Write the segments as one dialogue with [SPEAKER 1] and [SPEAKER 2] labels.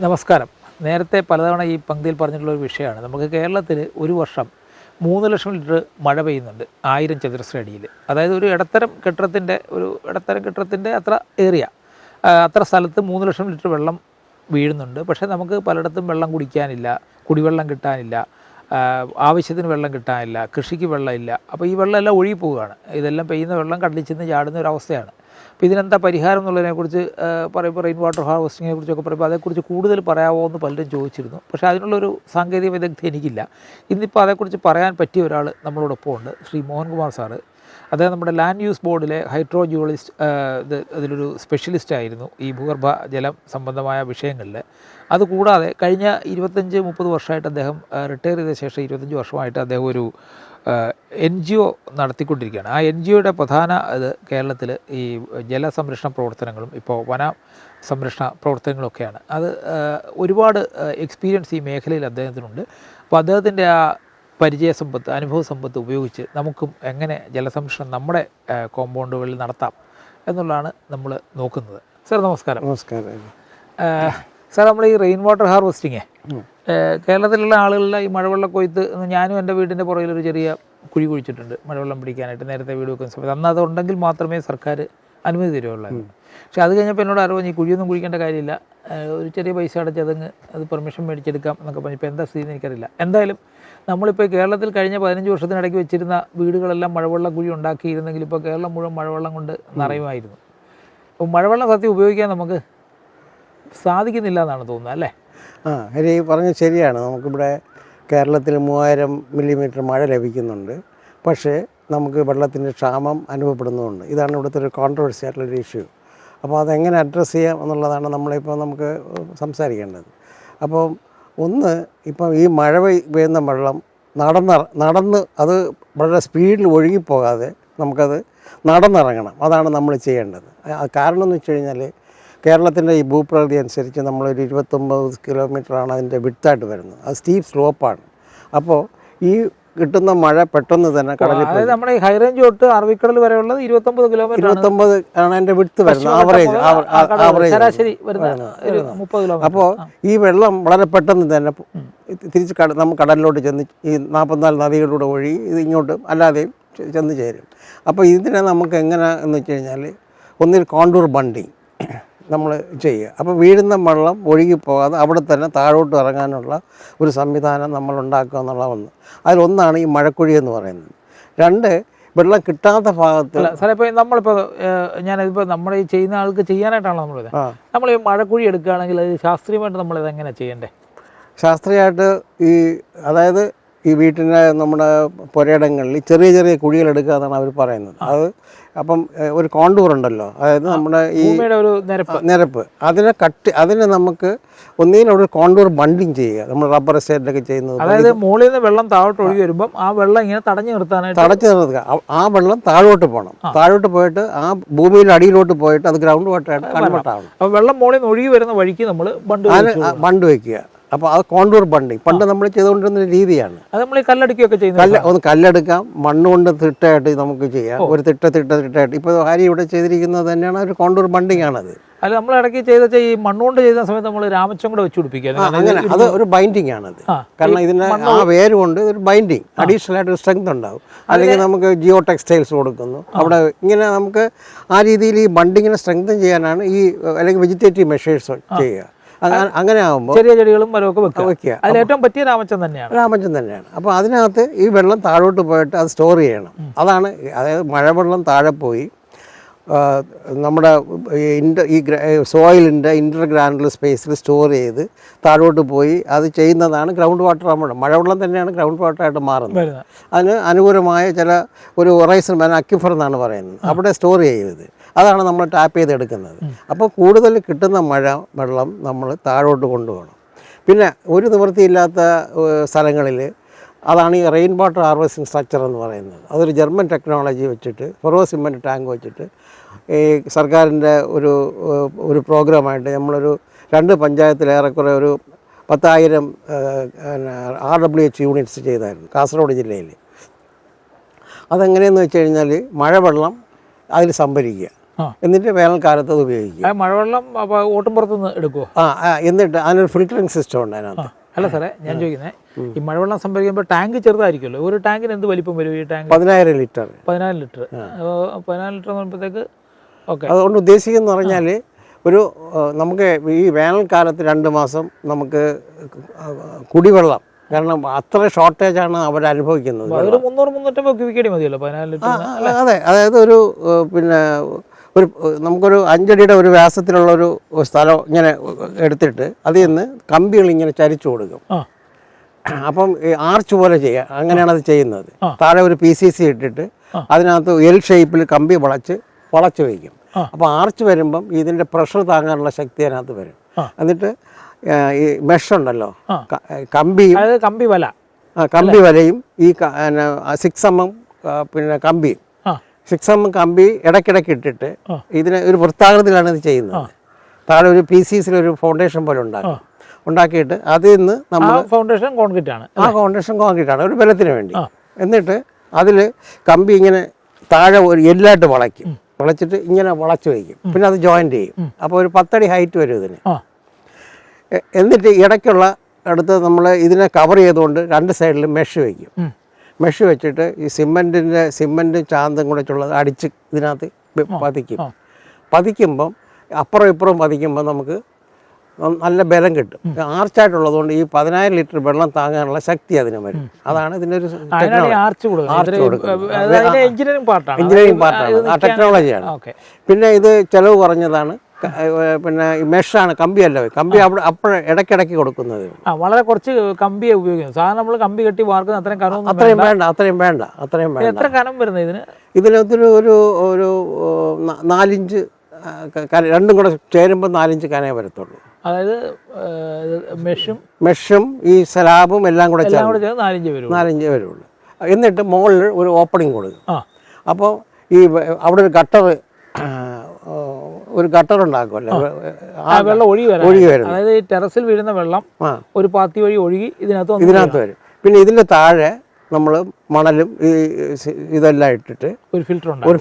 [SPEAKER 1] നമസ്കാരം. നേരത്തെ പലതവണ ഈ പങ്ക്തിയിൽ പറഞ്ഞിട്ടുള്ളൊരു വിഷയമാണ്. നമുക്ക് കേരളത്തിൽ ഒരു വർഷം 3 ലക്ഷം ലിറ്റർ മഴ പെയ്യുന്നുണ്ട് 1000 ചതുരശ്ര അടിയിൽ. അതായത് ഒരു ഇടത്തരം കെട്ടിടത്തിൻ്റെ അത്ര ഏരിയ, അത്ര സ്ഥലത്ത് 3 ലക്ഷം ലിറ്റർ വെള്ളം വീഴുന്നുണ്ട്. പക്ഷേ നമുക്ക് പലയിടത്തും വെള്ളം കുടിക്കാനില്ല, കുടിവെള്ളം കിട്ടാനില്ല, ആവശ്യത്തിന് വെള്ളം കിട്ടാനില്ല, കൃഷിക്ക് വെള്ളമില്ല. അപ്പോൾ ഈ വെള്ളമെല്ലാം ഒഴുകി പോവുകയാണ്. ഇതെല്ലാം പെയ്യുന്ന വെള്ളം കടലിൽ ചെന്ന് ചാടുന്ന ഒരവസ്ഥയാണ്. അപ്പോൾ ഇതിനെന്താ പരിഹാരം എന്നുള്ളതിനെക്കുറിച്ച് പറയുമ്പോൾ റെയിൻ വാട്ടർ ഹാർവെസ്റ്റിങ്ങിനെ കുറിച്ചൊക്കെ പറയുമ്പോൾ അതേക്കുറിച്ച് കൂടുതൽ പറയാമോ എന്ന് പലരും ചോദിച്ചിരുന്നു. പക്ഷേ അതിനുള്ളൊരു സാങ്കേതിക വിദഗ്ധ എനിക്കില്ല. ഇന്നിപ്പോൾ അതേക്കുറിച്ച് പറയാൻ പറ്റിയ ഒരാൾ നമ്മളോടൊപ്പം ഉണ്ട്, ശ്രീ മോഹൻകുമാർ സാറ്. അദ്ദേഹം നമ്മുടെ ലാൻഡ് യൂസ് ബോർഡിലെ ഹൈഡ്രോ-ജിയോളജിസ്റ്റ്, അതിലൊരു സ്പെഷ്യലിസ്റ്റ് ആയിരുന്നു ഈ ഭൂഗർഭ ജലം സംബന്ധമായ വിഷയങ്ങളിൽ. അതുകൂടാതെ കഴിഞ്ഞ 25-30 വർഷമായിട്ട് അദ്ദേഹം റിട്ടയർ ചെയ്ത ശേഷം 25 വർഷമായിട്ട് അദ്ദേഹം ഒരു NGO നടത്തിക്കൊണ്ടിരിക്കുകയാണ്. ആ NGOയുടെ പ്രധാന ഇത് കേരളത്തിൽ ഈ ജലസംരക്ഷണ പ്രവർത്തനങ്ങളും ഇപ്പോൾ വന സംരക്ഷണ പ്രവർത്തനങ്ങളൊക്കെയാണ്. അത് ഒരുപാട് എക്സ്പീരിയൻസ് ഈ മേഖലയിൽ അദ്ദേഹത്തിനുണ്ട്. അപ്പോൾ അദ്ദേഹത്തിൻ്റെ ആ പരിചയസമ്പത്ത്, അനുഭവ സമ്പത്ത് ഉപയോഗിച്ച് നമുക്കും എങ്ങനെ ജലസംരക്ഷണം നമ്മുടെ കോമ്പൗണ്ടുകളിൽ നടത്താം എന്നുള്ളതാണ് നമ്മൾ നോക്കുന്നത്. സാർ നമസ്കാരം.
[SPEAKER 2] നമസ്കാരം
[SPEAKER 1] സാർ, നമ്മൾ ഈ റെയിൻ വാട്ടർ ഹാർവെസ്റ്റിങ് കേരളത്തിലുള്ള ആളുകളുടെ ഈ മഴവെള്ള കൊയ്ത്ത്, ഞാനും എൻ്റെ വീടിൻ്റെ പുറകിലൊരു ചെറിയ കുഴി കുഴിച്ചിട്ടുണ്ട് മഴവെള്ളം പിടിക്കാനായിട്ട്. നേരത്തെ വീട് വെക്കുന്ന സമയത്ത് അന്ന് അതുണ്ടെങ്കിൽ മാത്രമേ സർക്കാർ അനുമതി തരുള്ളൂ. പക്ഷേ അത് കഴിഞ്ഞപ്പോൾ എന്നോട് അറിവ് ഈ കുഴിയൊന്നും കുഴിക്കേണ്ട കാര്യമില്ല, ഒരു ചെറിയ പൈസ അടച്ച് അത് പെർമിഷൻ മേടിച്ചെടുക്കാം എന്നൊക്കെ പറഞ്ഞപ്പോൾ എന്താ സ്ഥിതി എനിക്കറിയില്ല. എന്തായാലും നമ്മളിപ്പോൾ കേരളത്തിൽ കഴിഞ്ഞ 15 വർഷത്തിനിടയ്ക്ക് വെച്ചിരുന്ന വീടുകളെല്ലാം മഴവെള്ളം കുഴി ഉണ്ടാക്കിയിരുന്നെങ്കിൽ ഇപ്പോൾ കേരളം മുഴുവൻ മഴവെള്ളം കൊണ്ട് നിറയുമായിരുന്നു. അപ്പോൾ മഴവെള്ളം സത്യം ഉപയോഗിക്കാൻ നമുക്ക് സാധിക്കുന്നില്ല എന്നാണ് തോന്നുന്നത്, അല്ലേ?
[SPEAKER 2] ഹരി പറഞ്ഞത് ശരിയാണ്. നമുക്കിവിടെ കേരളത്തിൽ 3000 മില്ലിമീറ്റർ മഴ ലഭിക്കുന്നുണ്ട്. പക്ഷേ നമുക്ക് വെള്ളത്തിൻ്റെ ക്ഷാമം അനുഭവപ്പെടുന്നുമുണ്ട്. ഇതാണ് ഇവിടുത്തെ ഒരു കോൺട്രവേഴ്സി ആയിട്ടുള്ളൊരു ഇഷ്യൂ. അപ്പോൾ അതെങ്ങനെ അഡ്രസ്സ് ചെയ്യാം എന്നുള്ളതാണ് നമ്മളിപ്പോൾ നമുക്ക് സംസാരിക്കേണ്ടത്. അപ്പോൾ ഒന്ന്, ഇപ്പം ഈ മഴ പെയ്യുന്ന വെള്ളം നടന്ന് അത് വളരെ സ്പീഡിൽ ഒഴുകിപ്പോകാതെ നമുക്കത് നടന്നിറങ്ങണം. അതാണ് നമ്മൾ ചെയ്യേണ്ടത്. കാരണം എന്ന് വെച്ച് കഴിഞ്ഞാൽ കേരളത്തിൻ്റെ ഈ ഭൂപ്രകൃതി അനുസരിച്ച് നമ്മളൊരു 29 കിലോമീറ്ററാണ് അതിൻ്റെ വിഡ്ത്തായിട്ട് വരുന്നത്. അത് സ്റ്റീപ്പ് സ്ലോപ്പാണ്. അപ്പോൾ ഈ കിട്ടുന്ന മഴ പെട്ടെന്ന് തന്നെ കടലിൽ,
[SPEAKER 1] നമ്മുടെ ഈ ഹൈ റേഞ്ച് തൊട്ട് അറബിക്കടൽ വരെയുള്ളത് 29 കിലോമീറ്റർ,
[SPEAKER 2] 29 ആണ് അതിൻ്റെ വിഡ്ത്ത് വരുന്നത്, ആവറേജ്. അപ്പോൾ ഈ വെള്ളം വളരെ പെട്ടെന്ന് തന്നെ തിരിച്ച് നമുക്ക് കടലിലോട്ട് ചെന്ന് ഈ 44 നദികളിലൂടെ ഒഴുകി ഇത് ഇങ്ങോട്ടും അല്ലാതെയും ചെന്ന് ചേരും. അപ്പോൾ ഇതിനെ നമുക്ക് എങ്ങനെ എന്ന് വെച്ച് കഴിഞ്ഞാൽ ഒന്നിൽ കോണ്ടൂർ ബണ്ടിങ് നമ്മൾ ചെയ്യുക. അപ്പോൾ വീഴുന്ന വെള്ളം ഒഴുകിപ്പോകാതെ അവിടെ തന്നെ താഴോട്ട് ഇറങ്ങാനുള്ള ഒരു സംവിധാനം നമ്മൾ ഉണ്ടാക്കുക എന്നുള്ള ഒന്ന്. അതിലൊന്നാണ് ഈ മഴക്കുഴി എന്ന് പറയുന്നത്. 2, വെള്ളം കിട്ടാത്ത ഭാഗത്ത്.
[SPEAKER 1] സാറേ, ഇപ്പോൾ നമ്മളിപ്പോൾ നമ്മൾ ഈ ചെയ്യുന്ന ആൾക്ക് ചെയ്യാനായിട്ടാണല്ലോ നമ്മൾ ഈ മഴക്കുഴി എടുക്കുകയാണെങ്കിൽ അത് ശാസ്ത്രീയമായിട്ട് നമ്മളിത് എങ്ങനെയാണ് ചെയ്യേണ്ടത്?
[SPEAKER 2] ശാസ്ത്രീയമായിട്ട് അതായത് ഈ വീട്ടിൻ്റെ നമ്മുടെ പുരയിടങ്ങളിൽ ചെറിയ ചെറിയ കുഴികളെടുക്കുക എന്നാണ് അവർ പറയുന്നത്. അത് അപ്പം ഒരു കോണ്ടൂർ ഉണ്ടല്ലോ, അതായത് നമ്മുടെ ഈ
[SPEAKER 1] ഒരു
[SPEAKER 2] നിരപ്പ് അതിനെ നമുക്ക് ഒന്നിനും ഒരു കോണ്ടൂർ ബണ്ടിങ് ചെയ്യുക. നമ്മൾ റബ്ബർ എസ്റ്റേറ്റിലൊക്കെ ചെയ്യുന്നത്.
[SPEAKER 1] അതായത് മുകളിൽ നിന്ന് വെള്ളം താഴോട്ട് ഒഴുകി വരുമ്പം ആ വെള്ളം ഇങ്ങനെ തടഞ്ഞു
[SPEAKER 2] നിർത്തുക. ആ വെള്ളം താഴോട്ട് പോകണം. താഴോട്ട് പോയിട്ട് ആ ഭൂമിയുടെ അടിയിലോട്ട് പോയിട്ട് അത് ഗ്രൗണ്ട് വാട്ടറായിട്ട് കൺവേർട്ട് ആവണം.
[SPEAKER 1] അപ്പോൾ വെള്ളം മുകളിൽ നിന്ന് ഒഴുകി വരുന്ന വഴിക്ക് നമ്മൾ
[SPEAKER 2] ബണ്ട് വയ്ക്കുക. അപ്പോൾ അത് കോണ്ടൂർ ബണ്ടിങ് പണ്ട് നമ്മൾ ചെയ്തുകൊണ്ടിരുന്ന രീതിയാണ്.
[SPEAKER 1] അത് നമ്മൾ കല്ലടിക്കുകയൊക്കെ ചെയ്യുന്നത്.
[SPEAKER 2] ഒന്ന് കല്ലെടുക്കാം, മണ്ണുകൊണ്ട് തിട്ടയായിട്ട് നമുക്ക് ചെയ്യാം. ഒരു തിട്ടയായിട്ട് ഇപ്പോൾ ഹരി ഇവിടെ ചെയ്തിരിക്കുന്നത് തന്നെയാണ് ഒരു കോണ്ടൂർ ബണ്ടിങ് ആണത്.
[SPEAKER 1] അല്ല, നമ്മൾ ഇടയ്ക്ക് ചെയ്ത ഈ മണ്ണുകൊണ്ട് ചെയ്യുന്ന സമയത്ത് നമ്മൾ രാമച്ചം കൂടെ വെച്ച് പിടിപ്പിക്കുക.
[SPEAKER 2] അങ്ങനെ അത് ഒരു ബൈൻഡിങ് ആണത്. കാരണം ഇതിൻ്റെ ആ വേര് കൊണ്ട് ഒരു ബൈൻഡിങ് അഡീഷണൽ ആയിട്ട് സ്ട്രെങ്ത് ഉണ്ടാവും. അല്ലെങ്കിൽ നമുക്ക് ജിയോ ടെക്സ്റ്റൈൽസ് കൊടുക്കുന്നു അവിടെ. ഇങ്ങനെ നമുക്ക് ആ രീതിയിൽ ഈ ബണ്ടിങ്ങിനെ സ്ട്രെങ്തൻ ചെയ്യാനാണ് ഈ അല്ലെങ്കിൽ വെജിറ്റേറ്റീവ് മെഷേഴ്സ് ചെയ്യുക. അങ്ങനെ ആകുമ്പോൾ
[SPEAKER 1] ചെറിയ ചെടികളും മരമൊക്കെ വെക്കുക. അതിൽ ഏറ്റവും പറ്റിയ രാമച്ചം തന്നെയാണ്. അപ്പോൾ അതിനകത്ത് ഈ വെള്ളം താഴോട്ട് പോയിട്ട് അത് സ്റ്റോർ ചെയ്യണം. അതാണ്, അതായത് മഴവെള്ളം താഴെ പോയി നമ്മുടെ ഈ സോയിലിൻ്റെ ഇൻ്റർഗ്രാനുലർ സ്പേസിൽ സ്റ്റോർ ചെയ്ത് താഴോട്ട് പോയി അത് ചെയ്യുന്നതാണ് ഗ്രൗണ്ട് വാട്ടർ. മഴവെള്ളം തന്നെയാണ് ഗ്രൗണ്ട് വാട്ടറായിട്ട് മാറുന്നത്. അതിന് അനുകൂലമായ ഒരു ഒറൈസൺ അക്വിഫർ എന്നാണ് പറയുന്നത്, അവിടെ സ്റ്റോർ ചെയ്യുന്നത്. അതാണ് നമ്മൾ ടാപ്പ് ചെയ്തെടുക്കുന്നത്. അപ്പോൾ കൂടുതൽ കിട്ടുന്ന വെള്ളം നമ്മൾ താഴോട്ട് കൊണ്ടുപോകണം. പിന്നെ ഒരു നിവൃത്തിയില്ലാത്ത സ്ഥലങ്ങളിൽ അതാണ് ഈ റെയിൻ വാട്ടർ ഹാർവെസ്റ്റിംഗ് സ്ട്രക്ചർ എന്ന് പറയുന്നത്. അതൊരു ജർമ്മൻ ടെക്നോളജി വെച്ചിട്ട് ഫെറോ സിമെൻറ്റ് ടാങ്ക് വെച്ചിട്ട് ഈ സർക്കാരിൻ്റെ ഒരു പ്രോഗ്രാമായിട്ട് നമ്മളൊരു 2 പഞ്ചായത്തിൽ ഏറെക്കുറെ ഒരു 10,000 RWH യൂണിറ്റ്സ് ചെയ്തായിരുന്നു കാസർഗോഡ് ജില്ലയിൽ. അതെങ്ങനെയെന്ന് വെച്ച് കഴിഞ്ഞാൽ മഴവെള്ളം അതിൽ സംഭരിക്കുക.
[SPEAKER 2] എന്നിട്ട് വേനൽക്കാലത്ത് അത് ഉപയോഗിക്കുക.
[SPEAKER 1] മഴവെള്ളം ഓട്ടും പുറത്തുനിന്ന് എടുക്കുമോ?
[SPEAKER 2] എന്നിട്ട് അതിനൊരു ഫിൽറ്ററിങ് സിസ്റ്റം ഉണ്ട് അതിനകത്ത്.
[SPEAKER 1] അല്ല സാറേ, ഞാൻ ചോദിക്കുന്നത് ഈ മഴവെള്ളം സംഭരിക്കുമ്പോൾ ടാങ്ക് ചെറുതായിരിക്കുമല്ലോ, ഒരു ടാങ്കിന് എന്ത് വലിപ്പം വരും ഈ ടാങ്ക്?
[SPEAKER 2] 10,000 ലിറ്റർ.
[SPEAKER 1] 14 ലിറ്റർ. 14 ലിറ്റർ എന്ന് പറയുമ്പോഴത്തേക്ക് ഓക്കെ.
[SPEAKER 2] അതുകൊണ്ട് ഉദ്ദേശിക്കുന്നത് പറഞ്ഞാൽ ഒരു നമുക്ക് ഈ വേനൽക്കാലത്ത് 2 മാസം നമുക്ക് കുടിവെള്ളം, കാരണം അത്ര ഷോർട്ടേജാണ് അവരനുഭവിക്കുന്നത്.
[SPEAKER 1] ഒരു 300-350 ക്യൂബിക്കടി മതിയല്ലോ 14 ലിറ്റർ.
[SPEAKER 2] അതെ, അതായത് ഒരു പിന്നെ നമുക്കൊരു 5 അടിയുടെ ഒരു വ്യാസത്തിലുള്ളൊരു സ്ഥലം ഇങ്ങനെ എടുത്തിട്ട് അതിൽ നിന്ന് കമ്പികൾ ഇങ്ങനെ ചരിച്ചു കൊടുക്കും. അപ്പം ഈ ആർച്ച് പോലെ ചെയ്യാം, അങ്ങനെയാണ് അത് ചെയ്യുന്നത്. താഴെ ഒരു PCC ഇട്ടിട്ട് അതിനകത്ത് എൽ ഷേപ്പിൽ കമ്പി വളച്ച് വയ്ക്കും. അപ്പോൾ ആർച്ച് വരുമ്പം ഇതിൻ്റെ പ്രഷർ താങ്ങാനുള്ള ശക്തി അതിനകത്ത് വരും. എന്നിട്ട് ഈ മെഷ് ഉണ്ടല്ലോ, കമ്പി വലയും ഈ 6 mm പിന്നെ കമ്പിയും 6 mm കമ്പി ഇടയ്ക്കിടയ്ക്ക് ഇട്ടിട്ട് ഇതിന് ഒരു വൃത്താകൃതിയിലാണ് ഇത് ചെയ്യുന്നത്. താഴെ ഒരു PCCയിലൊരു ഫൗണ്ടേഷൻ പോലെ ഉണ്ടാക്കിയിട്ട് അതിൽ നിന്ന് നമ്മൾ
[SPEAKER 1] ഫൗണ്ടേഷൻ കോൺക്രീറ്റ് ആണ്
[SPEAKER 2] ഒരു ബലത്തിന് വേണ്ടി. എന്നിട്ട് അതിൽ കമ്പി ഇങ്ങനെ താഴെ ഒരു എല്ലായിട്ട് വളച്ചിട്ട് ഇങ്ങനെ വളച്ച് വയ്ക്കും. പിന്നെ അത് ജോയിൻ്റ് ചെയ്യും. അപ്പോൾ ഒരു 10 അടി ഹൈറ്റ് വരും ഇതിന്. എന്നിട്ട് ഇടയ്ക്കുള്ള അടുത്ത് നമ്മൾ ഇതിനെ കവർ ചെയ്തുകൊണ്ട് 2 സൈഡിലും മെഷ് വയ്ക്കും. മെഷ് വെച്ചിട്ട് ഈ സിമെൻറ്റും ചാന്തും കൂടെ ഉള്ളത് അടിച്ച് ഇതിനകത്ത് പതിക്കുമ്പം അപ്പുറം ഇപ്പുറം പതിക്കുമ്പോൾ നമുക്ക് നല്ല ബലം കിട്ടും. ആർച്ചായിട്ടുള്ളതുകൊണ്ട് ഈ 14 ലിറ്റർ വെള്ളം താങ്ങാനുള്ള ശക്തി അതിന് വരും. അതാണ് ഇതിൻ്റെ ഒരു എഞ്ചിനീയറിംഗ് പാർട്ടാണ്, ആ ടെക്നോളജിയാണ്. പിന്നെ ഇത് ചിലവ് കുറഞ്ഞതാണ്. പിന്നെ മെഷാണ്, കമ്പിയല്ല. കമ്പി അവിടെ ഇടയ്ക്കിടയ്ക്ക് കൊടുക്കുന്നത്.
[SPEAKER 1] വളരെ കുറച്ച് കമ്പിയെ ഉപയോഗിക്കുന്നത്. സാധാരണ നമ്മൾ കമ്പി കെട്ടി വാർക്കുന്നത്
[SPEAKER 2] അത്രയും വേണ്ട.
[SPEAKER 1] എത്ര കനം വരുന്നത്
[SPEAKER 2] ഇതിനകത്തൊരു ഒരു 4 ഇഞ്ച് രണ്ടും കൂടെ ചേരുമ്പോൾ 4 ഇഞ്ച് കനേ വരത്തുള്ളൂ.
[SPEAKER 1] അതായത്
[SPEAKER 2] മെഷും ഈ സ്ലാബും എല്ലാം കൂടെ
[SPEAKER 1] 4 ഇഞ്ച്
[SPEAKER 2] വരുള്ളൂ. എന്നിട്ട് മുകളിൽ ഒരു ഓപ്പണിങ് കൊടുക്കും. അപ്പോൾ ഈ അവിടെ ഒരു ഗട്ടർ ഉണ്ടാക്കുമല്ലോ,
[SPEAKER 1] വെള്ളം ഒഴുകി വരും. അതായത് ഈ ടെറസിൽ വീഴുന്ന വെള്ളം ഒരു പാത്തി വഴി ഒഴുകി ഇതിനകത്ത്
[SPEAKER 2] വരും. പിന്നെ ഇതിൻ്റെ താഴെ നമ്മൾ മണലും ഇതെല്ലാം ഇട്ടിട്ട് ഒരു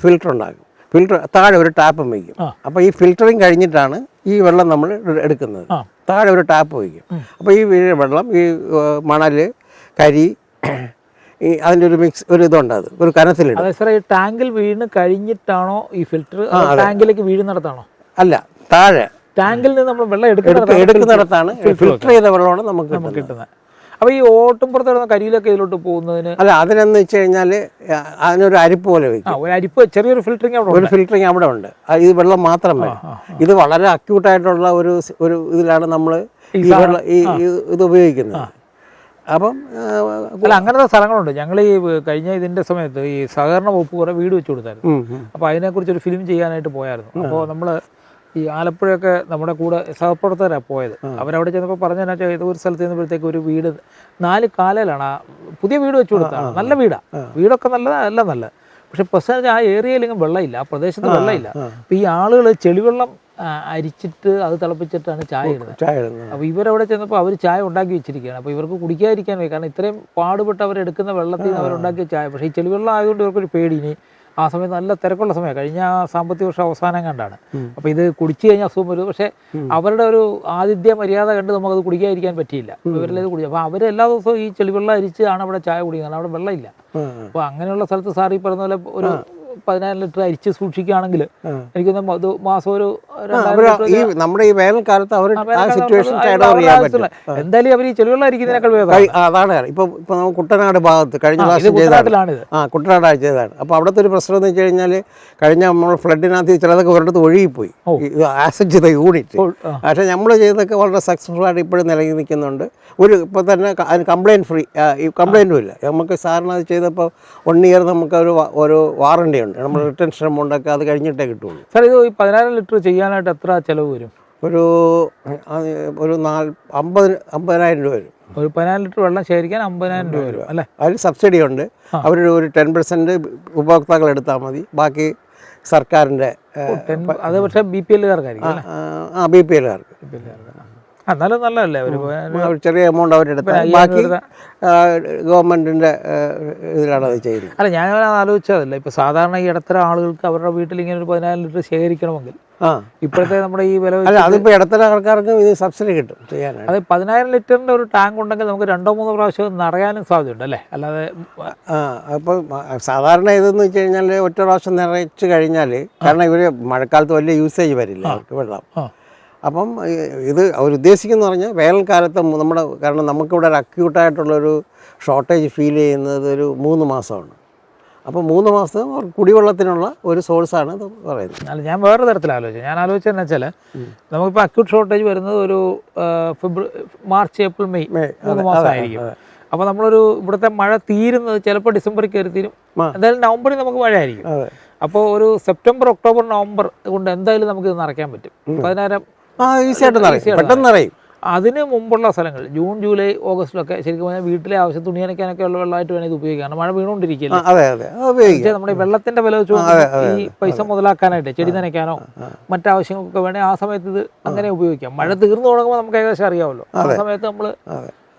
[SPEAKER 2] ഫിൽറ്റർ ഉണ്ടാക്കും. താഴെ ഒരു ടാപ്പും വയ്ക്കും. അപ്പോൾ ഈ ഫിൽറ്ററിങ് കഴിഞ്ഞിട്ടാണ് ഈ വെള്ളം നമ്മൾ എടുക്കുന്നത്. താഴെ ഒരു ടാപ്പ് വയ്ക്കും. അപ്പോൾ ഈ വെള്ളം ഈ മണൽ, കരി, ഈ അതിൻ്റെ ഒരു മിക്സ് ഒരു ഇതുണ്ട്, അത് ഒരു കനത്തിലിടും.
[SPEAKER 1] അതെ സാറേ, ഈ ടാങ്കിൽ വീണ് കഴിഞ്ഞിട്ടാണോ ഈ ഫിൽറ്റർ ടാങ്കിലേക്ക് വീഴുന്നിടത്താണോ?
[SPEAKER 2] അല്ല, താഴെ
[SPEAKER 1] ടാങ്കിൽ നിന്ന് നമ്മൾ വെള്ളം
[SPEAKER 2] എടുക്കുന്നിടത്താണ് ഫിൽറ്റർ ചെയ്ത വെള്ളമാണ് നമുക്ക്
[SPEAKER 1] കിട്ടുന്നത്. അപ്പോൾ ഈ ഓട്ടും പുറത്തിടുന്ന കരിയിലൊക്കെ ഇതിലോട്ട് പോകുന്നതിന്
[SPEAKER 2] അല്ല, അതിനെന്ന് വെച്ച് കഴിഞ്ഞാൽ അതിനൊരു അരിപ്പ് പോലെ വയ്ക്കും.
[SPEAKER 1] ഒരു അരിപ്പ്, ചെറിയൊരു ഫിൽറ്ററിങ്
[SPEAKER 2] അവിടെ ഉണ്ട്. ഇത് വെള്ളം മാത്രം വരും. ഇത് വളരെ അക്യൂട്ടായിട്ടുള്ള ഒരു ഇതിലാണ് നമ്മൾ ഇത് ഉപയോഗിക്കുന്നത്. അപ്പം
[SPEAKER 1] അല്ല, അങ്ങനത്തെ സ്ഥലങ്ങളുണ്ട്. ഞങ്ങൾ ഈ കഴിഞ്ഞ ഇതിൻ്റെ സമയത്ത് ഈ സഹകരണ വകുപ്പ് കുറേ വീട് വെച്ച് കൊടുത്തായിരുന്നു. അപ്പോൾ അതിനെക്കുറിച്ചൊരു ഫിലിം ചെയ്യാനായിട്ട് പോയായിരുന്നു. അപ്പോൾ നമ്മൾ ഈ ആലപ്പുഴയൊക്കെ നമ്മുടെ കൂടെ സഹപ്രവർത്തകരാണ് പോയത്. അവരവിടെ ചെന്നപ്പോൾ പറഞ്ഞാൽ ഏതോ ഒരു സ്ഥലത്ത് ചെന്നപ്പോഴത്തേക്ക് ഒരു വീട് 4 കാലയിലാണ് പുതിയ വീട് വെച്ച് കൊടുത്താണ്. നല്ല വീടൊക്കെ നല്ല. പക്ഷെ പ്രശ്നം ആ ഏരിയയിലെങ്കിലും വെള്ളമില്ല, ആ പ്രദേശത്ത് വെള്ളമില്ല. അപ്പോൾ ഈ ആളുകൾ ചെളിവെള്ളം അരിച്ചിട്ട് അത് തിളപ്പിച്ചിട്ടാണ് ചായ ഇടുന്നത്. അപ്പോൾ ഇവരവിടെ ചെന്നപ്പോൾ അവർ ചായ ഉണ്ടാക്കി വെച്ചിരിക്കുകയാണ്. അപ്പോൾ ഇവർക്ക് കുടിക്കാതിരിക്കാൻ വയ്യ, കാരണം ഇത്രയും പാടുപെട്ട് അവരെടുക്കുന്ന വെള്ളത്തിൽ നിന്ന് അവരുണ്ടാക്കിയ ചായ. പക്ഷേ ഈ ചെളിവെള്ളം ആയതുകൊണ്ട് ഇവർക്കൊരു പേടി. ഇനി ആ സമയത്ത് നല്ല തിരക്കുള്ള സമയമാണ്, കഴിഞ്ഞ സാമ്പത്തിക വർഷം അവസാനം കണ്ടാണ്. അപ്പോൾ ഇത് കുടിച്ചു കഴിഞ്ഞാൽ അസുഖം വരും. പക്ഷേ അവരുടെ ഒരു ആതിഥ്യ മര്യാദ കണ്ട് നമുക്കത് കുടിക്കാതിരിക്കാൻ പറ്റിയില്ല. ഇവരെല്ലാം കുടിച്ചു. അപ്പോൾ അവർ എല്ലാ ദിവസവും ഈ ചെളിവെള്ളം അരിച്ചാണ് അവിടെ ചായ കുടിക്കുന്നത്. അവിടെ വെള്ളമില്ല. അപ്പോൾ അങ്ങനെയുള്ള സ്ഥലത്ത് സാർ ഈ പറഞ്ഞ പോലെ ഒരു 14 ലിറ്റർ അരിച്ച് സൂക്ഷിക്കുകയാണെങ്കിൽ എനിക്ക് മാസം ഒരു
[SPEAKER 2] നമ്മുടെ ഈ വേനൽക്കാലത്ത്
[SPEAKER 1] എന്തായാലും അവർ ഈ ചെളിവെള്ളം അരിക്കുന്നതിനേക്കാൾ
[SPEAKER 2] അതാണ്. ഇപ്പൊ കുട്ടനാട് ഭാഗത്ത് കഴിഞ്ഞ പ്രാവശ്യം കുട്ടനാട് ചെയ്തതാണ്. അപ്പോൾ അവിടുത്തെ ഒരു പ്രശ്നം എന്ന് വെച്ച് കഴിഞ്ഞാൽ കഴിഞ്ഞ നമ്മൾ ഫ്ലഡിനകത്ത് ചിലതൊക്കെ ഒരിടത്ത് ഒഴുകിപ്പോയി, ആക്സസ് ചെയ്ത യൂണിറ്റ്. പക്ഷേ നമ്മൾ ചെയ്തതൊക്കെ വളരെ സക്സസ്ഫുൾ ആയിട്ട് ഇപ്പോഴും നിലനിൽ നിൽക്കുന്നുണ്ട്. ഇപ്പോൾ തന്നെ അതിന് കംപ്ലൈൻറ്റും ഇല്ല. നമുക്ക് സാറിന് അത് ചെയ്തപ്പോൾ 1 ഇയർ നമുക്ക് ഒരു വാറണ്ടി ഉണ്ട്. നമ്മൾ റിട്ടൻഷൻ എമൗണ്ടൊക്കെ അത് കഴിഞ്ഞിട്ടേ കിട്ടുള്ളൂ.
[SPEAKER 1] സാർ, ഇത് 14 ലിറ്റർ ചെയ്യാനായിട്ട് എത്ര ചിലവ് വരും?
[SPEAKER 2] ഒരു 50,000 രൂപ വരും.
[SPEAKER 1] ഒരു 14 ലിറ്റർ വെള്ളം ശേഖരിക്കാൻ 50,000 രൂപ വരും അല്ലേ?
[SPEAKER 2] അതിൽ സബ്സിഡി ഉണ്ട്. അവരൊരു 10% ഉപഭോക്താക്കൾ എടുത്താൽ മതി, ബാക്കി സർക്കാരിൻ്റെ.
[SPEAKER 1] അത് പക്ഷേ BPL-കാർക്കായിരിക്കും.
[SPEAKER 2] BPL-കാർക്ക്.
[SPEAKER 1] എന്നാലും നല്ലതല്ലേ
[SPEAKER 2] ഒരു ചെറിയ എമൗണ്ട് അവരെടുത്ത് ബാക്കി ഗവൺമെൻറ്റിൻ്റെ ഇതിലാണ് അത് ചെയ്യുന്നത്.
[SPEAKER 1] അല്ല, ഞാൻ ആലോചിച്ചതല്ല, ഇപ്പോൾ സാധാരണ ഈ ഇടത്തരം ആളുകൾക്ക് അവരുടെ വീട്ടിൽ ഇങ്ങനെ ഒരു 14 ലിറ്റർ ശേഖരിക്കണമെങ്കിൽ ഇപ്പോഴത്തെ നമ്മുടെ ഈ വില,
[SPEAKER 2] അല്ല അതിപ്പോൾ ഇടത്തരം ആൾക്കാർക്കും ഇത് സബ്സിഡി കിട്ടും ചെയ്യാനാണ്.
[SPEAKER 1] അത് 10,000 ലിറ്ററിൻ്റെ ഒരു ടാങ്ക് ഉണ്ടെങ്കിൽ നമുക്ക് 2-3 പ്രാവശ്യം നിറയാനും സാധ്യതയുണ്ട് അല്ലേ? അല്ലാതെ
[SPEAKER 2] അപ്പോൾ സാധാരണ ഇതെന്ന് വെച്ച് കഴിഞ്ഞാൽ ഒറ്റ പ്രാവശ്യം നിറച്ച് കഴിഞ്ഞാൽ, കാരണം ഇവർ മഴക്കാലത്ത് വലിയ യൂസേജ് വരില്ല അവർക്ക് വെള്ളം. അപ്പം ഇത് അവരുദ്ദേശിക്കുന്ന പറഞ്ഞാൽ വേനൽക്കാലത്ത് കാരണം നമുക്കിവിടെ ഒരു അക്യൂട്ടായിട്ടുള്ളൊരു ഷോർട്ടേജ് ഫീൽ ചെയ്യുന്നത് ഒരു 3 മാസമാണ്. അപ്പോൾ 3 മാസം കുടിവെള്ളത്തിനുള്ള ഒരു സോഴ്സാണ് ഇത് പറയുന്നത്.
[SPEAKER 1] അല്ല, ഞാൻ വേറെ തരത്തിൽ ഞാൻ ആലോചിച്ചതെന്ന് വെച്ചാൽ നമുക്കിപ്പോൾ അക്യൂട്ട് ഷോർട്ടേജ് വരുന്നത് ഒരു മാർച്ച്, ഏപ്രിൽ, മെയ് 3 മാസമായിരിക്കും. അപ്പോൾ നമ്മളൊരു ഇവിടുത്തെ മഴ തീരുന്നത് ചിലപ്പോൾ ഡിസംബറിൽ കയറി തീരും, എന്തായാലും നവംബറിൽ നമുക്ക് മഴ ആയിരിക്കും. അപ്പോൾ ഒരു സെപ്റ്റംബർ, ഒക്ടോബർ, നവംബർ കൊണ്ട് എന്തായാലും നമുക്ക് ഇത് നിറയ്ക്കാൻ പറ്റും. 10,000
[SPEAKER 2] ഈസിയായിട്ട് പെട്ടെന്ന് നിറയും.
[SPEAKER 1] അതിന് മുമ്പുള്ള സ്ഥലങ്ങൾ ജൂൺ, ജൂലൈ, ഓഗസ്റ്റിലൊക്കെ ശരിക്കും പറഞ്ഞാൽ വീട്ടിലെ ആവശ്യം തുണി നനയ്ക്കാനൊക്കെ ഉള്ള വെള്ളമായിട്ട് വേണമെങ്കിൽ ഇത് ഉപയോഗിക്കാം. കാരണം മഴ വീണുകൊണ്ടിരിക്കില്ല. നമ്മുടെ ഈ വെള്ളത്തിന്റെ വില വെച്ച് ഈ പൈസ മുതലാക്കാനായിട്ട് ചെടി നനയ്ക്കാനോ മറ്റാവശ്യങ്ങൾക്കൊക്കെ വേണമെങ്കിൽ ആ സമയത്ത് ഇത് അങ്ങനെ ഉപയോഗിക്കാം. മഴ തീർന്നു തുടങ്ങുമ്പോൾ നമുക്ക് ഏകദേശം അറിയാമല്ലോ, ആ സമയത്ത് നമ്മൾ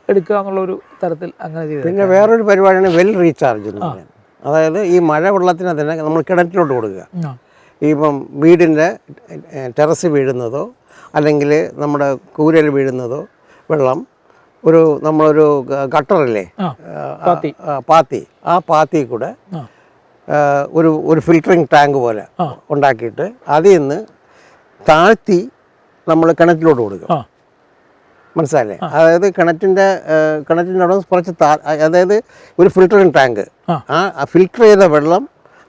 [SPEAKER 1] എടുക്കുക എന്നുള്ളൊരു തരത്തിൽ അങ്ങനെ ചെയ്ത്.
[SPEAKER 2] പിന്നെ വേറൊരു പരിപാടിയാണ് വെൽ റീചാർജ് എന്ന് പറയുന്നത്. അതായത് ഈ മഴ വെള്ളത്തിനെ തന്നെ നമ്മൾ കിണറ്റിലോട്ട് കൊടുക്കുക. ഇപ്പം വീടിൻ്റെ ടെറസ് വീഴുന്നതോ അല്ലെങ്കിൽ നമ്മുടെ കൂരൽ വീഴുന്നതോ വെള്ളം നമ്മളൊരു ഗട്ടറില്ലേ, പാത്തി, ആ പാത്തി കൂടെ ഒരു ഫിൽറ്ററിങ് ടാങ്ക് പോലെ ഉണ്ടാക്കിയിട്ട് അതിൽ നിന്ന് താഴ്ത്തി നമ്മൾ കിണറ്റിലോട്ട് കൊടുക്കും. മനസ്സിലായില്ലേ? അതായത് കിണറ്റിൻ്റെ അവിടെ കുറച്ച് അതായത് ഒരു ഫിൽറ്ററിങ് ടാങ്ക്, ആ ഫിൽറ്റർ ചെയ്ത വെള്ളം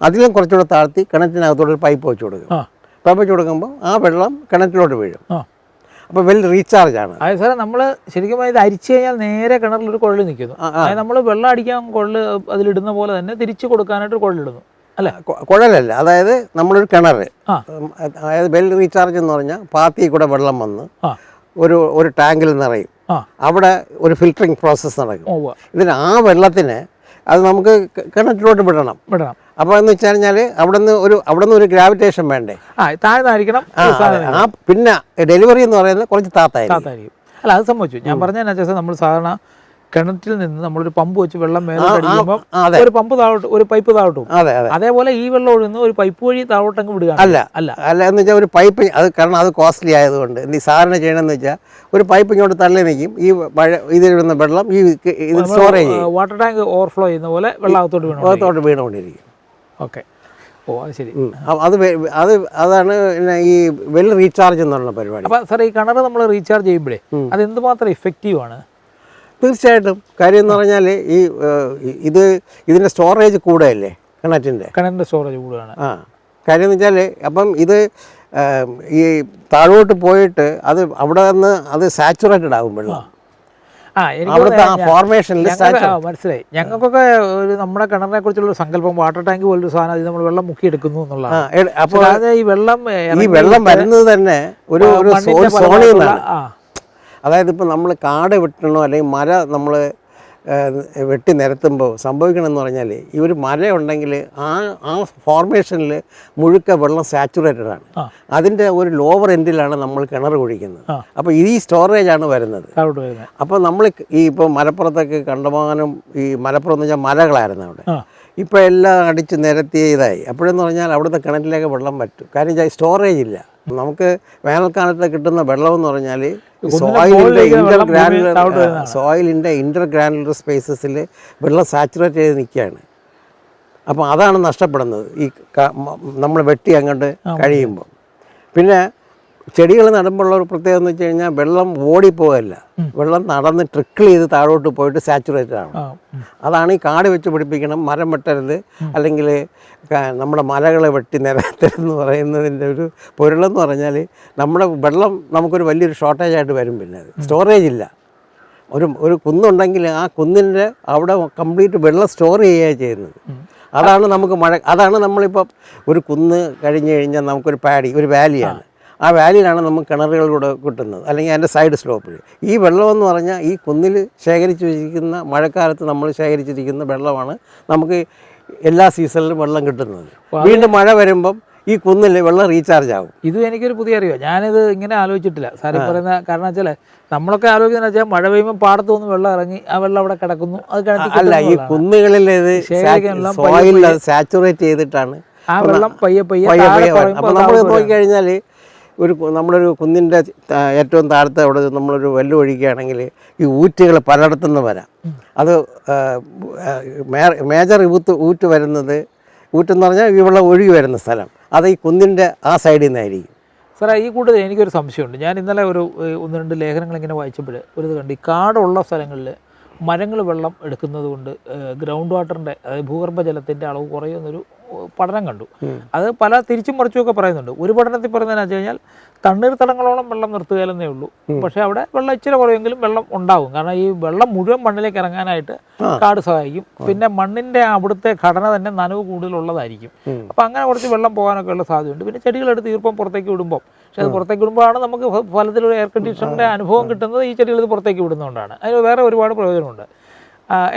[SPEAKER 2] അതിലും കുറച്ചുകൂടെ താഴ്ത്തി കിണറ്റിനകത്തോടെ ഒരു പൈപ്പ് വെച്ച് കൊടുക്കും. പൈപ്പ് വെച്ച് കൊടുക്കുമ്പോൾ ആ വെള്ളം കിണറ്റിലോട്ട് വീഴും. അപ്പോൾ വെൽ റീചാർജ് ആണ്.
[SPEAKER 1] അതായത് സാറേ, നമ്മൾ ശരിക്കും ഇത് അരിച്ചു കഴിഞ്ഞാൽ നേരെ കിണറിലൊരു കുഴൽ നിൽക്കുന്നു. അതായത് നമ്മൾ വെള്ളം അടിക്കാൻ കുഴൽ അതിലിടുന്ന പോലെ തന്നെ തിരിച്ചു കൊടുക്കാനായിട്ട് കുഴലിടുന്നു അല്ലേ?
[SPEAKER 2] കുഴലല്ല, അതായത് നമ്മളൊരു കിണർ, അതായത് വെൽ റീചാർജ് എന്ന് പറഞ്ഞാൽ പാത്തി കൂടെ വെള്ളം വന്ന് ഒരു ടാങ്കിൽ നിറയും. അവിടെ ഒരു ഫിൽറ്ററിങ് പ്രോസസ്സ് നടക്കും. ഇതിന് ആ വെള്ളത്തിന് അത് നമുക്ക് കിണറ്റിലോട്ട് വിടണം. അപ്പോൾ എന്ന് വെച്ച് കഴിഞ്ഞാൽ അവിടെ നിന്ന് ഒരു ഗ്രാവിറ്റേഷൻ വേണ്ടേ,
[SPEAKER 1] താഴ്ന്നായിരിക്കണം.
[SPEAKER 2] പിന്നെ ഡെലിവറി എന്ന് പറയുന്നത് കുറച്ച് താത്തായിരിക്കും.
[SPEAKER 1] അല്ല, അത് സംഭവിച്ചു. ഞാൻ പറഞ്ഞതെന്നു വെച്ചാൽ നമ്മൾ സാധാരണ കിണറ്റിൽ നിന്ന് നമ്മളൊരു പമ്പ് വെച്ച് വെള്ളം മേലെ അടിക്കുമ്പോൾ ഒരു പമ്പ് താഴോട്ട്, ഒരു പൈപ്പ് താഴോട്ടും. അതേപോലെ ഈ വെള്ളം ഒഴുകുന്ന ഒരു പൈപ്പ് വഴി താഴോട്ടങ്ങ് വിടുകയാണ്.
[SPEAKER 2] അല്ല എന്ന് വെച്ചാൽ ഒരു പൈപ്പ്, അത് കാരണം അത് കോസ്റ്റ്ലി ആയതുകൊണ്ട് ഈ സാധാരണ ചെയ്യണമെന്ന് വെച്ചാൽ ഒരു പൈപ്പ് ഇങ്ങോട്ട് തള്ളി നിൽക്കും. ഈ ഇതിലിടുന്ന വെള്ളം ഇത് സ്റ്റോറേജ്
[SPEAKER 1] വാട്ടർ ടാങ്ക് ഓവർഫ്ലോ ചെയ്യുന്ന പോലെ വെള്ളം അകത്തോട്ട്
[SPEAKER 2] വീണുകൊണ്ടിരിക്കും.
[SPEAKER 1] ഓക്കെ, ഓ അത് ശരി.
[SPEAKER 2] അതാണ് ഈ വെൽ റീചാർജ് എന്നുള്ള പരിപാടി.
[SPEAKER 1] അപ്പോൾ സാർ, ഈ കിണർ നമ്മൾ റീചാർജ് ചെയ്യുമ്പോഴേ അത് എന്തുമാത്രം ഇഫക്റ്റീവ് ആണ്?
[SPEAKER 2] തീർച്ചയായിട്ടും. കാര്യം എന്ന് പറഞ്ഞാൽ ഇതിൻ്റെ സ്റ്റോറേജ് കൂടുകയല്ലേ, കിണറ്റിൻ്റെ
[SPEAKER 1] സ്റ്റോറേജ് കൂടുകയാണ്.
[SPEAKER 2] കാര്യം എന്ന് വെച്ചാൽ അപ്പം ഇത് ഈ താഴോട്ട് പോയിട്ട് അവിടെ നിന്ന് അത് സാച്ചുറേറ്റഡ് ആകും വെള്ളം.
[SPEAKER 1] മനസ്സിലായി. ഞങ്ങൾക്കൊക്കെ നമ്മുടെ കിണറിനെ കുറിച്ചുള്ള സങ്കല്പം വാട്ടർ ടാങ്ക് പോലൊരു സാധനം, അത് നമ്മൾ വെള്ളം മുക്കി എടുക്കുന്നു എന്നുള്ളതാണ്. അപ്പോൾ ഈ
[SPEAKER 2] വെള്ളം വരുന്നത് തന്നെ ഒരു സോണിൽ നിന്നാണ്. അതായത് ഇപ്പോൾ നമ്മൾ കാട് വെട്ടണോ അല്ലെങ്കിൽ മര നമ്മൾ വെട്ടി നിരത്തുമ്പോൾ സംഭവിക്കണമെന്ന് പറഞ്ഞാൽ ഈ ഒരു മര ഉണ്ടെങ്കിൽ ആ ഫോർമേഷനിൽ മുഴുക്ക വെള്ളം സാച്ചുറേറ്റഡ് ആണ്. അതിൻ്റെ ഒരു ലോവർ എൻഡിലാണ് നമ്മൾ കിണർ കുഴിക്കുന്നത്. അപ്പോൾ ഈ സ്റ്റോറേജാണ് വരുന്നത്. അപ്പോൾ നമ്മൾ ഇപ്പോൾ മലപ്പുറത്തൊക്കെ കണ്ടമാനം ഈ മലപ്പുറം എന്ന് വെച്ചാൽ മലകളായിരുന്നു അവിടെ. ഇപ്പോൾ എല്ലാം അടിച്ച് നിരത്തി ഇതായി. അപ്പോഴെന്ന് പറഞ്ഞാൽ അവിടുത്തെ കിണറ്റിലേക്ക് വെള്ളം പറ്റും. കാര്യം സ്റ്റോറേജ് ഇല്ല. നമുക്ക് വേനൽക്കാലത്ത് കിട്ടുന്ന വെള്ളം എന്ന് പറഞ്ഞാൽ സോയിലിൻ്റെ ഇൻ്റർ ഗ്രാനുലർ സ്പേസസിൽ വെള്ളം സാച്ചുറേറ്റ് ചെയ്ത് നിൽക്കുകയാണ്. അപ്പോൾ അതാണ് നഷ്ടപ്പെടുന്നത് ഈ നമ്മൾ വെട്ടി അങ്ങോട്ട് കഴിയുമ്പോൾ. പിന്നെ ചെടികൾ നടുമ്പോഴുള്ള ഒരു പ്രത്യേകത എന്ന് വെച്ച് കഴിഞ്ഞാൽ വെള്ളം ഓടിപ്പോകല്ല, വെള്ളം നടന്ന് ട്രിക്കിൾ ചെയ്ത് താഴോട്ട് പോയിട്ട് സാച്ചുറേറ്റഡ് ആണ്. അതാണ് ഈ കാട് വെച്ച് പിടിപ്പിക്കണം, മരം വെട്ടരുത്, അല്ലെങ്കിൽ നമ്മുടെ മലകളെ വെട്ടി നിരത്തരുതെന്ന് പറയുന്നതിൻ്റെ ഒരു പൊരുളെന്ന് പറഞ്ഞാൽ നമ്മുടെ വെള്ളം നമുക്കൊരു വലിയൊരു ഷോർട്ടേജായിട്ട് വരും. പിന്നെ അത് സ്റ്റോറേജ് ഇല്ല. ഒരു കുന്നുണ്ടെങ്കിൽ ആ കുന്നിൻ്റെ അവിടെ കംപ്ലീറ്റ് വെള്ളം സ്റ്റോർ ചെയ്യുകയാണ് ചെയ്യുന്നത്. അതാണ് നമുക്ക് അതാണ് നമ്മളിപ്പോൾ ഒരു കുന്ന് കഴിഞ്ഞ് കഴിഞ്ഞാൽ നമുക്കൊരു ഒരു വാലിയാണ്. ആ വാലിയിലാണ് നമുക്ക് കിണറുകളിലൂടെ കിട്ടുന്നത്, അല്ലെങ്കിൽ അതിൻ്റെ സൈഡ് സ്ലോപ്പിൽ. ഈ വെള്ളമെന്ന് പറഞ്ഞാൽ ഈ കുന്നിൽ ശേഖരിച്ച് വെച്ചിരിക്കുന്ന, മഴക്കാലത്ത് നമ്മൾ ശേഖരിച്ചിരിക്കുന്ന വെള്ളമാണ് നമുക്ക് എല്ലാ സീസണിലും വെള്ളം കിട്ടുന്നത്. വീണ്ടും മഴ വരുമ്പം ഈ കുന്നിൽ വെള്ളം റീചാർജ് ആകും.
[SPEAKER 1] ഇത് എനിക്കൊരു പുതിയ അറിവാണ്, ഞാനിത് ഇങ്ങനെ ആലോചിച്ചിട്ടില്ല സാറി പറയുന്ന. കാരണം വെച്ചാൽ നമ്മളൊക്കെ ആലോചിക്കുന്ന വെച്ചാൽ മഴ പെയ്യുമ്പോൾ പാടത്തു നിന്ന് വെള്ളം ഇറങ്ങി ആ വെള്ളം അവിടെ കിടക്കുന്നു, അത്
[SPEAKER 2] അല്ല, ഈ കുന്നുകളിൽ ഇത് സോയിൽ സാച്ചുറേറ്റ് ചെയ്തിട്ടാണ്
[SPEAKER 1] ആ വെള്ളം പയ്യെ പയ്യെ.
[SPEAKER 2] അപ്പോൾ നമ്മൾ നോക്കിക്കഴിഞ്ഞാൽ നമ്മളൊരു കുന്നിൻ്റെ ഏറ്റവും താഴത്തെ അവിടെ നമ്മളൊരു വെല്ല് ഒഴിക്കുകയാണെങ്കിൽ ഈ ഊറ്റുകൾ പലയിടത്തുനിന്ന് വരാം. അത് മേജർ ഊറ്റ് വരുന്നത്, ഊറ്റെന്ന് പറഞ്ഞാൽ ഈ വെള്ളം ഒഴുകി വരുന്ന സ്ഥലം അത് ഈ കുന്നിൻ്റെ ആ സൈഡിൽ നിന്നായിരിക്കും.
[SPEAKER 1] സാറേ ഈ കൂട്ടത്തിൽ എനിക്കൊരു സംശയമുണ്ട്. ഞാൻ ഇന്നലെ ഒന്ന് രണ്ട് ലേഖനങ്ങൾ ഇങ്ങനെ വായിച്ചപ്പോൾ ഒരു ഇത് കണ്ട്, ഈ കാടുള്ള സ്ഥലങ്ങളിൽ മരങ്ങൾ വെള്ളം എടുക്കുന്നത് കൊണ്ട് ഗ്രൗണ്ട് വാട്ടറിൻ്റെ, അതായത് ഭൂഗർഭജലത്തിൻ്റെ അളവ് കുറയുന്നൊരു പഠനം കണ്ടു. അത് പല തിരിച്ചും മറിച്ചുമൊക്കെ പറയുന്നുണ്ട്. ഒരു പഠനത്തിൽ പറയുന്നതെന്ന് വെച്ച് കഴിഞ്ഞാൽ തണ്ണീർത്തടങ്ങളോളം വെള്ളം നിർത്തുകയെന്നേ ഉള്ളൂ, പക്ഷേ അവിടെ വെള്ളം ഇച്ചിരി കുറവെങ്കിലും വെള്ളം ഉണ്ടാകും. കാരണം ഈ വെള്ളം മുഴുവൻ മണ്ണിലേക്ക് ഇറങ്ങാനായിട്ട് കാട് സഹായിക്കും. പിന്നെ മണ്ണിൻ്റെ അവിടുത്തെ ഘടന തന്നെ നനവ് കൂടുതലുള്ളതായിരിക്കും. അപ്പോൾ അങ്ങനെ കുറച്ച് വെള്ളം പോകാനൊക്കെ ഉള്ള സാധ്യതയുണ്ട്. പിന്നെ ചെടികളെടുത്ത് ഈർപ്പം പുറത്തേക്ക് വിടുമ്പോൾ, പക്ഷേ അത് പുറത്തേക്ക് വിടുമ്പോഴാണ് നമുക്ക് ഫലത്തിലൊരു എയർ കണ്ടീഷണറിൻ്റെ അനുഭവം കിട്ടുന്നത്. ഈ ചെടികൾ ഇത് പുറത്തേക്ക് വിടുന്നതുകൊണ്ടാണ്. അതിന് വേറെ ഒരുപാട് പ്രയോജനമുണ്ട്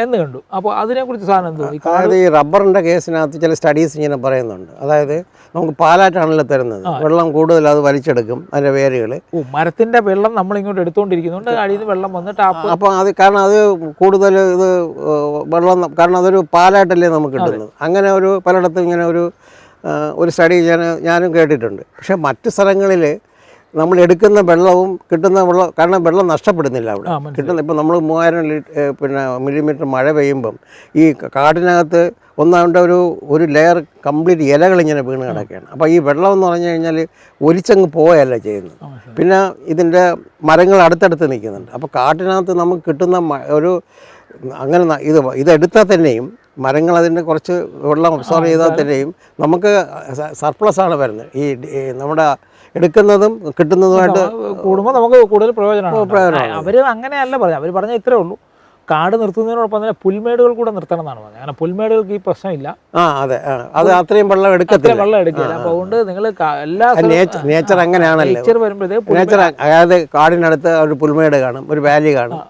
[SPEAKER 1] എന്ന് കണ്ടു. അപ്പോൾ അതിനെക്കുറിച്ച് സാധനം എന്തോ?
[SPEAKER 2] അതായത് ഈ റബ്ബറിൻ്റെ കേസിനകത്ത് ചില സ്റ്റഡീസ് ഇങ്ങനെ പറയുന്നുണ്ട്. അതായത് നമുക്ക് പാലാറ്റാണല്ലോ തരുന്നത്, വെള്ളം കൂടുതൽ അത് വലിച്ചെടുക്കും അതിൻ്റെ വേരുകൾ.
[SPEAKER 1] മരത്തിൻ്റെ വെള്ളം നമ്മളിങ്ങോട്ട് എടുത്തുകൊണ്ടിരിക്കുന്നുണ്ട്, അടിയിൽ നിന്ന് വെള്ളം വന്ന് ടാപ്പ്.
[SPEAKER 2] അപ്പോൾ അത് കാരണം അത് കൂടുതൽ ഇത് വെള്ളം, കാരണം അതൊരു പാലായിട്ടല്ലേ നമുക്ക് കിട്ടുന്നത്. അങ്ങനെ ഒരു പലയിടത്തും ഇങ്ങനെ ഒരു സ്റ്റഡി ഞാനും കേട്ടിട്ടുണ്ട്. പക്ഷേ മറ്റ് സ്ഥലങ്ങളിൽ നമ്മൾ എടുക്കുന്ന വെള്ളവും കിട്ടുന്ന വെള്ളം, കാരണം വെള്ളം നഷ്ടപ്പെടുന്നില്ല അവിടെ കിട്ടുന്ന. ഇപ്പോൾ നമ്മൾ 3000 മില്ലിമീറ്റർ മഴ പെയ്യുമ്പം ഈ കാടിനകത്ത് ഒന്നാണ്ട് ഒരു ലെയർ കംപ്ലീറ്റ് ഇലകളിങ്ങനെ വീണ് കിടക്കുകയാണ്. അപ്പോൾ ഈ വെള്ളം എന്ന് പറഞ്ഞു കഴിഞ്ഞാൽ ഒലിച്ചങ്ങ് പോയല്ല ചെയ്യുന്നത്, പിന്നെ ഇതിൻ്റെ മരങ്ങൾ അടുത്തടുത്ത് നിൽക്കുന്നുണ്ട്. അപ്പോൾ കാട്ടിനകത്ത് നമുക്ക് കിട്ടുന്ന അങ്ങനെ ഇതെടുത്താൽ തന്നെയും മരങ്ങൾ അതിൻ്റെ കുറച്ച് വെള്ളം അബ്സോർവ് ചെയ്താൽ തന്നെയും നമുക്ക് സർപ്ലസാണ് വരുന്നത്. ഈ നമ്മുടെ എടുക്കുന്നതും കിട്ടുന്നതുമായിട്ട്
[SPEAKER 1] കൂടുമ്പോൾ നമുക്ക് കൂടുതൽ പ്രയോജനമാണ്. അവർ അങ്ങനെയല്ല പറഞ്ഞത്. അവർ പറഞ്ഞാൽ ഇത്രേ ഉള്ളൂ, കാട് നിർത്തുന്നതിനോടൊപ്പം തന്നെ പുൽമേടുകൾ കൂടെ നിർത്തണം എന്നാണ് പറഞ്ഞത്. അങ്ങനെ പുൽമേടുകൾക്ക് ഈ പ്രശ്നമില്ല.
[SPEAKER 2] അതെ, അത് അത്രയും വെള്ളം എടുക്കത്തില്ല.
[SPEAKER 1] അപ്പോൾ അതുകൊണ്ട് നിങ്ങൾ എല്ലാ
[SPEAKER 2] നേച്ചർ അങ്ങനെയാണല്ലോ.
[SPEAKER 1] നേച്ചർ വരുമ്പോഴത്തേക്ക്
[SPEAKER 2] നേച്ചർ, അതായത് കാടിനടുത്ത് ഒരു പുൽമേട് കാണും, ഒരു വാലി കാണും,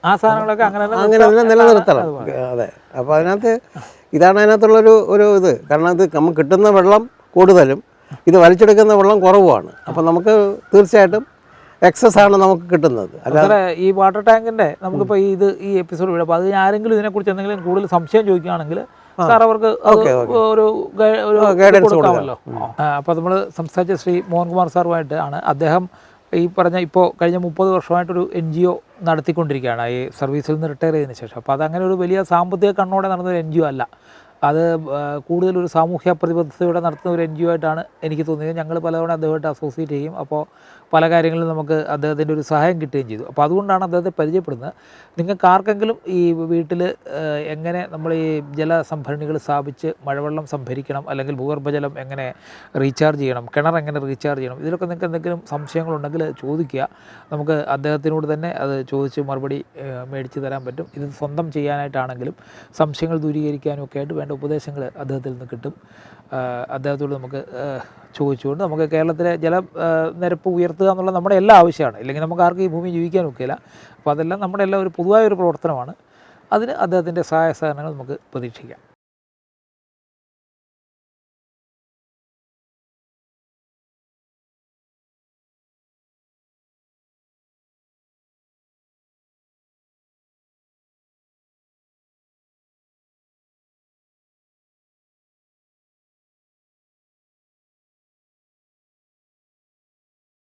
[SPEAKER 1] ആ സാധനങ്ങളൊക്കെ അങ്ങനെ
[SPEAKER 2] തന്നെ നിലനിർത്തണം. അതെ, അപ്പോൾ ഇതാണ് അതിനകത്തുള്ളൊരു ഇത്. കാരണം അത് നമുക്ക് കിട്ടുന്ന വെള്ളം കൂടുതലും ഇത് വലിച്ചെടുക്കുന്ന വെള്ളം കുറവുമാണ്. അപ്പം നമുക്ക് തീർച്ചയായിട്ടും എക്സസ് ആണ് നമുക്ക് കിട്ടുന്നത്.
[SPEAKER 1] അല്ലാതെ ഈ വാട്ടർ ടാങ്കിൻ്റെ നമുക്കിപ്പോൾ ഈ എപ്പിസോഡ് വിടും. അപ്പോൾ അത് ആരെങ്കിലും ഇതിനെക്കുറിച്ച് എന്തെങ്കിലും കൂടുതൽ സംശയം ചോദിക്കുകയാണെങ്കിൽ സാർ അവർക്ക് ഒരു ഗൈഡൻസ് കൊടുക്കാമല്ലോ. അപ്പോൾ നമ്മൾ സംസാരിച്ച ശ്രീ മോഹൻകുമാർ സാറുമായിട്ട് ആണ്. അദ്ദേഹം ഈ പറഞ്ഞ ഇപ്പോൾ കഴിഞ്ഞ 30 വർഷമായിട്ടൊരു NGO നടത്തിക്കൊണ്ടിരിക്കുകയാണ് ഈ സർവീസിൽ നിന്ന് റിട്ടയർ ചെയ്തതിന് ശേഷം. അപ്പോൾ അതങ്ങനെ ഒരു വലിയ സാമ്പത്തിക കണ്ണോടെ നടന്നൊരു NGO അല്ല, അത് കൂടുതലൊരു സാമൂഹ്യ പ്രതിബദ്ധതയോടെ നടത്തുന്ന ഒരു NGO ആയിട്ടാണ് എനിക്ക് തോന്നിയത്. ഞങ്ങൾ പലതവണ അദ്ദേഹമായിട്ട് അസോസിയേറ്റ് ചെയ്യും. അപ്പോൾ പല കാര്യങ്ങളിലും നമുക്ക് അദ്ദേഹത്തിൻ്റെ ഒരു സഹായം കിട്ടുകയും ചെയ്തു. അപ്പോൾ അതുകൊണ്ടാണ് അദ്ദേഹത്തെ പരിചയപ്പെടുന്നത്. നിങ്ങൾക്ക് ആർക്കെങ്കിലും ഈ വീട്ടിൽ എങ്ങനെ നമ്മൾ ഈ ജലസംഭരണികൾ സ്ഥാപിച്ച് മഴവെള്ളം സംഭരിക്കണം, അല്ലെങ്കിൽ ഭൂഗർഭജലം എങ്ങനെ റീചാർജ് ചെയ്യണം, കിണർ എങ്ങനെ റീചാർജ് ചെയ്യണം, ഇതിലൊക്കെ നിങ്ങൾക്ക് എന്തെങ്കിലും സംശയങ്ങളുണ്ടെങ്കിൽ ചോദിക്കുക. നമുക്ക് അദ്ദേഹത്തിനോട് തന്നെ അത് ചോദിച്ച് മറുപടി മേടിച്ച് തരാൻ പറ്റും. ഇത് സ്വന്തം ചെയ്യാനായിട്ടാണെങ്കിലും സംശയങ്ങൾ ദൂരീകരിക്കാനും ഒക്കെ ആയിട്ട് വേണ്ട ഉപദേശങ്ങൾ അദ്ദേഹത്തിൽ നിന്ന് കിട്ടും. അദ്ദേഹത്തോട് നമുക്ക് ചോദിച്ചുകൊണ്ട് നമുക്ക് കേരളത്തിലെ ജലനിരപ്പ് ഉയർത്തുക എന്നുള്ള നമ്മുടെ എല്ലാ ആവശ്യമാണ്. ഇല്ലെങ്കിൽ നമുക്ക് ആർക്കും ഈ ഭൂമി ജീവിക്കാൻ ഒക്കില്ല. അപ്പോൾ അതെല്ലാം നമ്മുടെ എല്ലാം ഒരു പൊതുവായ ഒരു പ്രവർത്തനമാണ്. അതിന് അദ്ദേഹത്തിൻ്റെ സഹായ സഹകരണങ്ങൾ നമുക്ക് പ്രതീക്ഷിക്കാം.